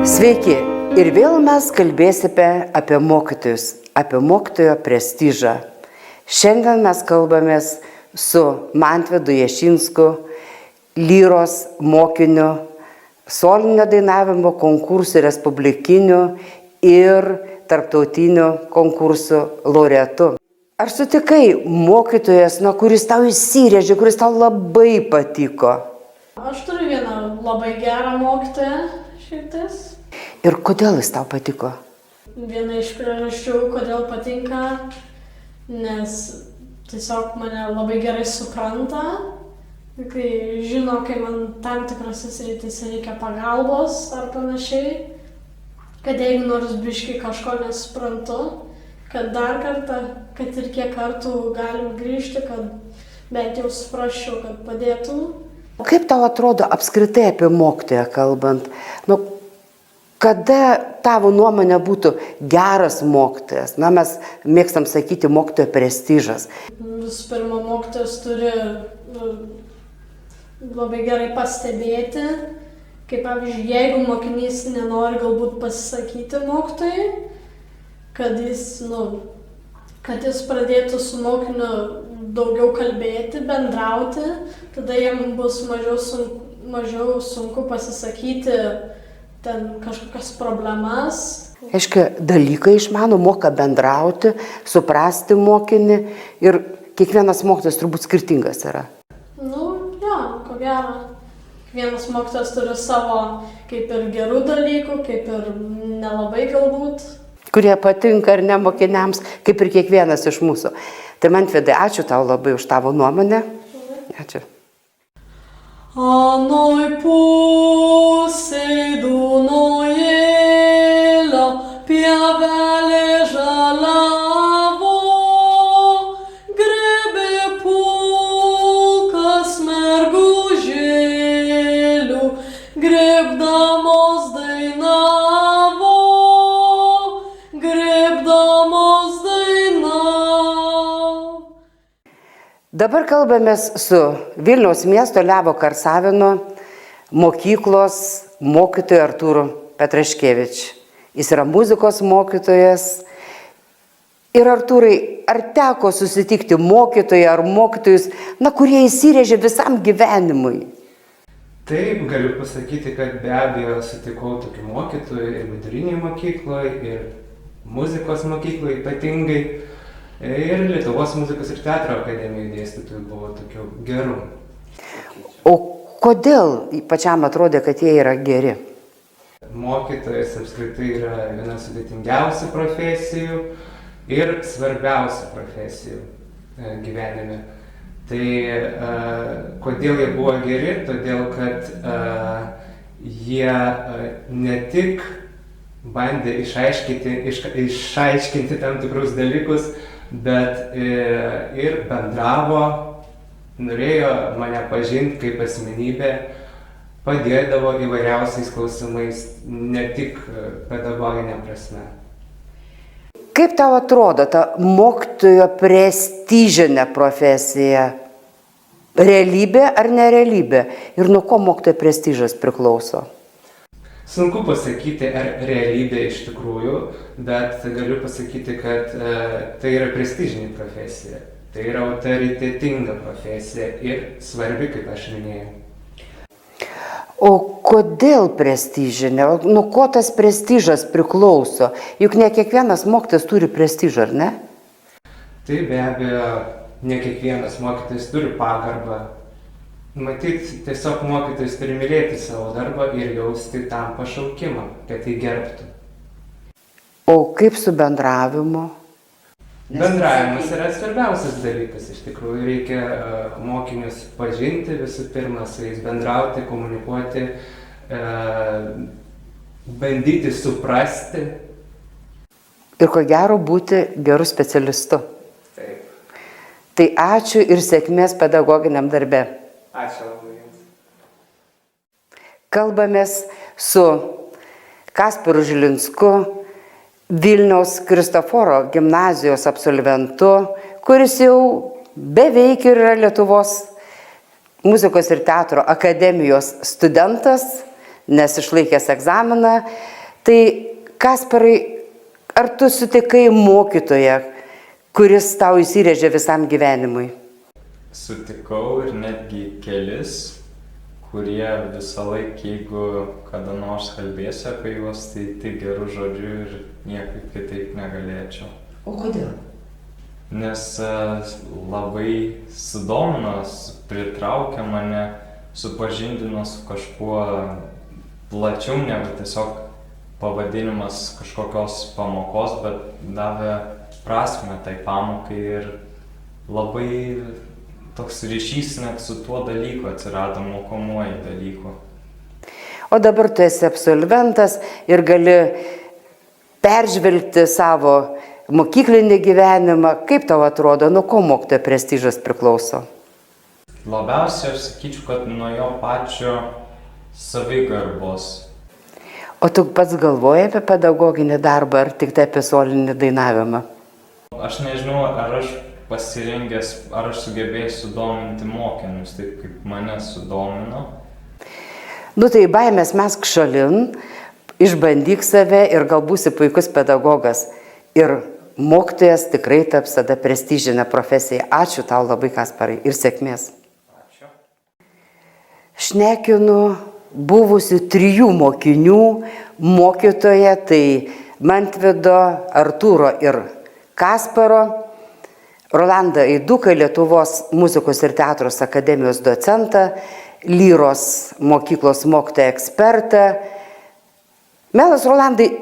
Sveiki, ir vėl mes kalbėsime apie mokytojus, apie mokytojo prestižą. Šiandien mes kalbamės su Mantvydu Jašinsku, lyros mokiniu, solinio dainavimo konkursų respublikinių ir tarptautinių konkursų laureatu. Ar sutikai mokytojas, kuris tau įsirėžė, kuris tau labai patiko? Aš turiu vieną labai gerą mokytoją šitais. Ir kodėl jis tau patiko? Viena iš priežasčių, kodėl patinka, nes tiesiog mane labai gerai supranta, kai žino, kai man tam tikrose srityse reikia pagalbos ar panašiai, kad jeigu nors biškį kažko nesuprantu, kad dar kartą, kad ir kiek kartų galim grįžti, kad bent jau suprasčiau, kad padėtų. Kaip tau atrodo apskritai apie mokytoją kalbant? Kada tavo nuomonė būtų geras mokytojas? Mes mėgstam sakyti mokytojo prestižas. Visų pirma, mokytojas turi labai gerai pastebėti, kaip pavyzdžiui, jeigu mokinys nenori galbūt pasisakyti mokytojai, kad jis pradėtų su mokiniu daugiau kalbėti, bendrauti, tada jam bus mažiau sunku pasisakyti ten kažkokias problemas. Aiškiai, dalykai išmano, moka bendrauti, suprasti mokinį ir kiekvienas mokytojas turbūt skirtingas yra. Ko gero. Kiekvienas mokytojas turi savo kaip ir gerų dalykų, kaip ir nelabai galbūt. Kurie patinka ar ne mokiniams, kaip ir kiekvienas iš mūsų. Tai Mantvydai, ačiū tau labai už tavo nuomonę. Ačiū. Anoj pusėj Dunojėlio pievelė žaliavo, grebė pulkas mergužėlių, grebdamos dainavo. Dabar kalbamės su Vilniaus miesto Levo Karsavino mokyklos mokytoju Artūru Petraškevič. Jis yra muzikos mokytojas. Ir Artūrai, ar teko susitikti mokytojai ar mokytojus, kurie įsirėžė visam gyvenimui? Taip, galiu pasakyti, kad be abejo sutikau tokių mokytojų ir vidurinėje mokykloje, ir muzikos mokykloje ypatingai. Ir Lietuvos muzikos ir teatro akademijų dėstytojų buvo tokių gerų. O kodėl pačiam atrodė, kad jie yra geri? Mokytojas apskritai yra viena sudėtingiausių profesijų ir svarbiausių profesijų gyvenime. Tai kodėl jie buvo geri? Todėl, kad jie ne tik bandė išaiškinti tam tikrus dalykus, bet ir bendravo, norėjo mane pažinti kaip asmenybę, padėdavo įvairiausiais klausimais, ne tik pedagoginė prasme. Kaip tau atrodo ta mokytojo prestižinė profesija? Realybė ar nerealybė? Ir nuo ko mokytojo prestižas priklauso? Sunku pasakyti, ar realybė iš tikrųjų, bet galiu pasakyti, kad tai yra prestižinė profesija. Tai yra autoritetinga profesija ir svarbi, kaip aš minėjau. O kodėl prestižinė? Nuo ko tas prestižas priklauso? Juk ne kiekvienas mokytojas turi prestižą, ar ne? Tai be abejo, ne kiekvienas mokytojas turi pagarbą. Matyt, tiesiog mokytojas turi mylėti savo darbą ir jausti tam pašaukimą, kad jį gerbtų. O kaip su bendravimu? Bendravimas yra svarbiausias dalykas. Iš tikrųjų, reikia mokinius pažinti visų pirma, su jais bendrauti, komunikuoti, bandyti suprasti. Ir ko gero būti geru specialistu. Taip. Tai ačiū ir sėkmės pedagoginiam darbe. Ačiū labai jums. Kalbamės su Kasparu Žilinsku, Vilniaus Kristoforo gimnazijos absolventu, kuris jau beveik yra Lietuvos muzikos ir teatro akademijos studentas, nes išlaikęs egzaminą Tai Kasparai, ar tu sutikai mokytoją, kuris tau įsirėžė visam gyvenimui? Sutikau ir netgi kelis, kurie visą laiką, jeigu kada nors kalbėsiu apie juos, tai tik gerų žodžių ir niekaip kitaip negalėčiau. O kodėl? Nes labai sudomino, pritraukė mane, supažindino su kažkuo plačiau negu tiesiog pavadinimas kažkokios pamokos, bet davė prasmę tai pamokai ir labai toks ryšys net su tuo dalyku atsirado, mokomuoju dalyku. O dabar tu esi absolventas ir gali peržvelgti savo mokyklinį gyvenimą. Kaip tau atrodo, nuo ko mokytojo prestižas priklauso? Labiausiai aš sakyčiau, kad nuo jo pačio savigarbos. O tu pats galvoji apie pedagoginį darbą ar tik tai apie solinį dainavimą? Aš nežinau, ar aš pasirengęs, ar aš sugebėsiu dominti mokinius taip, kaip mane sudomino. Nu tai baimės mesk šalin, išbandyk save ir gal būsi puikus pedagogas. Ir mokytojas tikrai taps tada prestižinė profesija. Ačiū tau labai, Kasparai, ir sėkmės. Ačiū. Šnekinu buvusių 3 mokinių mokytoją, tai Mantvido, Artūro ir Kasparo, Rolandą Eiduką, Lietuvos muzikos ir teatros akademijos docentą, Lyros mokyklos mokytoją ekspertą. Mielas Rolandai,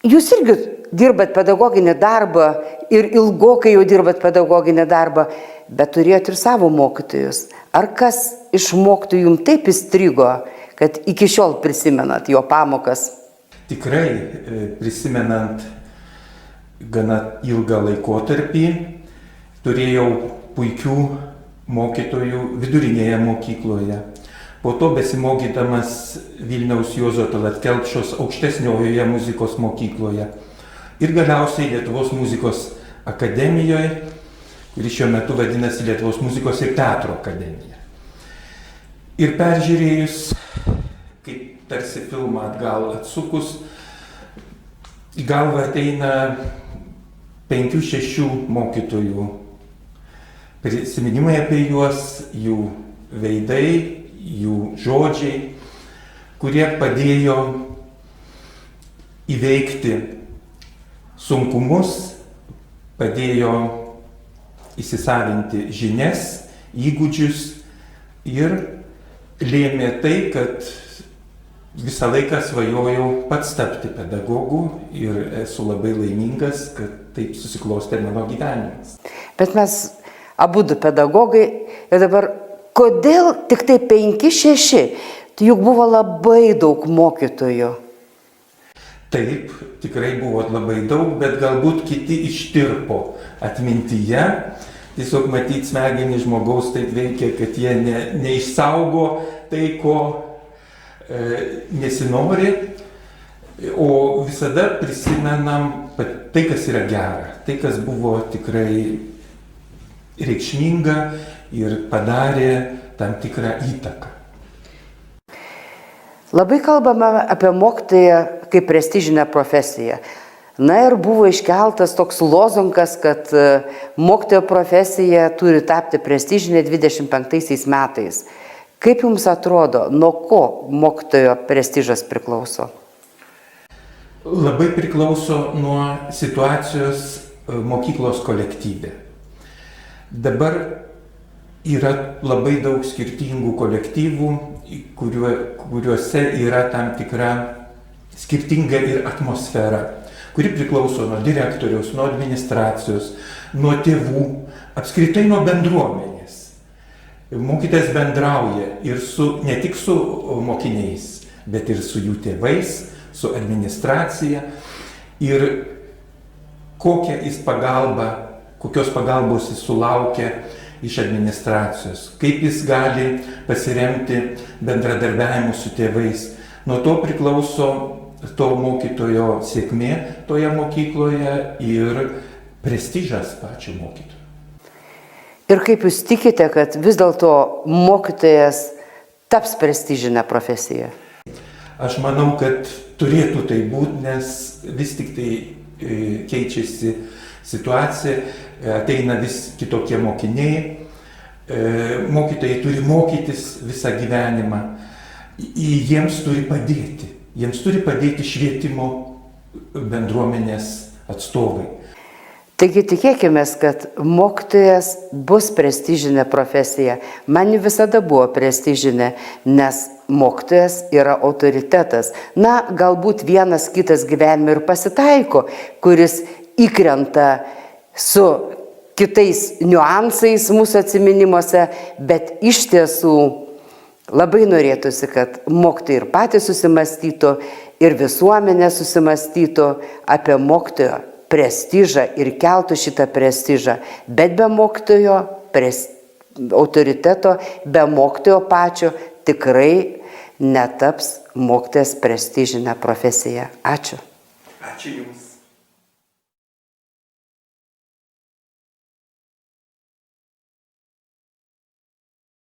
jūs irgi dirbat pedagoginį darbą ir ilgokai jau dirbat pedagoginį darbą, bet turėjot ir savo mokytojus. Ar kas iš mokytojų jums taip įstrigo, kad iki šiol prisimenat jo pamokas? Tikrai prisimenant gana ilgą laikotarpį, turėjau puikių mokytojų vidurinėje mokykloje. Po to besimokydamas Vilniaus Juozo Tallat Kelpšos aukštesniojoje muzikos mokykloje. Ir galiausiai Lietuvos muzikos akademijoje, kuri šiuo metu vadinasi Lietuvos muzikos ir teatro akademija. Ir peržiūrėjus, kaip tarsi filmą atgal atsukus, į galvą ateina 5-6 mokytojų prisiminimai apie juos, jų veidai, jų žodžiai, kurie padėjo įveikti sunkumus, padėjo įsisavinti žinias, įgūdžius ir lėmė tai, kad visą laiką svajojau pats tapti pedagogu ir esu labai laimingas, kad taip susiklostė mano gyvenimas. Bet mes abudu pedagogai ir dabar, kodėl tik tai 5-6? Tai juk buvo labai daug mokytojų. Taip, tikrai buvo labai daug, bet galbūt kiti ištirpo atmintyje. Tiesiog matyti smegenys žmogaus taip veikia, kad jie neišsaugo tai, ko nesinori, o visada prisimenam tai, kas yra gera, tai, kas buvo tikrai reikšminga ir padarė tam tikrą įtaką. Labai kalbame apie mokytoją kaip prestižinę profesiją. Na ir buvo iškeltas toks lozungas, kad mokytojo profesija turi tapti prestižinė 25 metais. Kaip jums atrodo, nuo ko mokytojo prestižas priklauso? Labai priklauso nuo situacijos mokyklos kolektyve. Dabar yra labai daug skirtingų kolektyvų, kuriuose yra tam tikra skirtinga ir atmosfera, kuri priklauso nuo direktoriaus, nuo administracijos, nuo tėvų, apskritai nuo bendruomenės. Mokytojas bendrauja ir ne tik su mokiniais, bet ir su jų tėvais, su administracija. Ir kokios pagalbos jis sulaukia iš administracijos, kaip jis gali pasiremti bendradarbiavimu su tėvais. Nuo to priklauso to mokytojo sėkmė toje mokykloje ir prestižas pačio mokytojo. Ir kaip jūs tikite, kad vis dėlto mokytojas taps prestižinę profesiją? Aš manau, kad turėtų tai būti, nes vis tik tai keičiasi situacija, ateina vis kitokie mokiniai, mokytojai turi mokytis visą gyvenimą, jiems turi padėti švietimo bendruomenės atstovai. Taigi tikėkime, kad mokytojas bus prestižinė profesija. Man ji visada buvo prestižinė, nes mokytojas yra autoritetas. Na, galbūt vienas kitas gyvenime ir pasitaiko, kuris įkrenta su kitais niuansais mūsų atsiminimuose, bet iš tiesų labai norėtųsi, kad mokytojai ir patys susimastytų, ir visuomenė susimastytų apie mokytojo prestižą ir keltų šitą prestižą. Bet be mokytojo autoriteto, be mokytojo pačio tikrai netaps mokytojas prestižinė profesija. Ačiū. Ačiū Jums.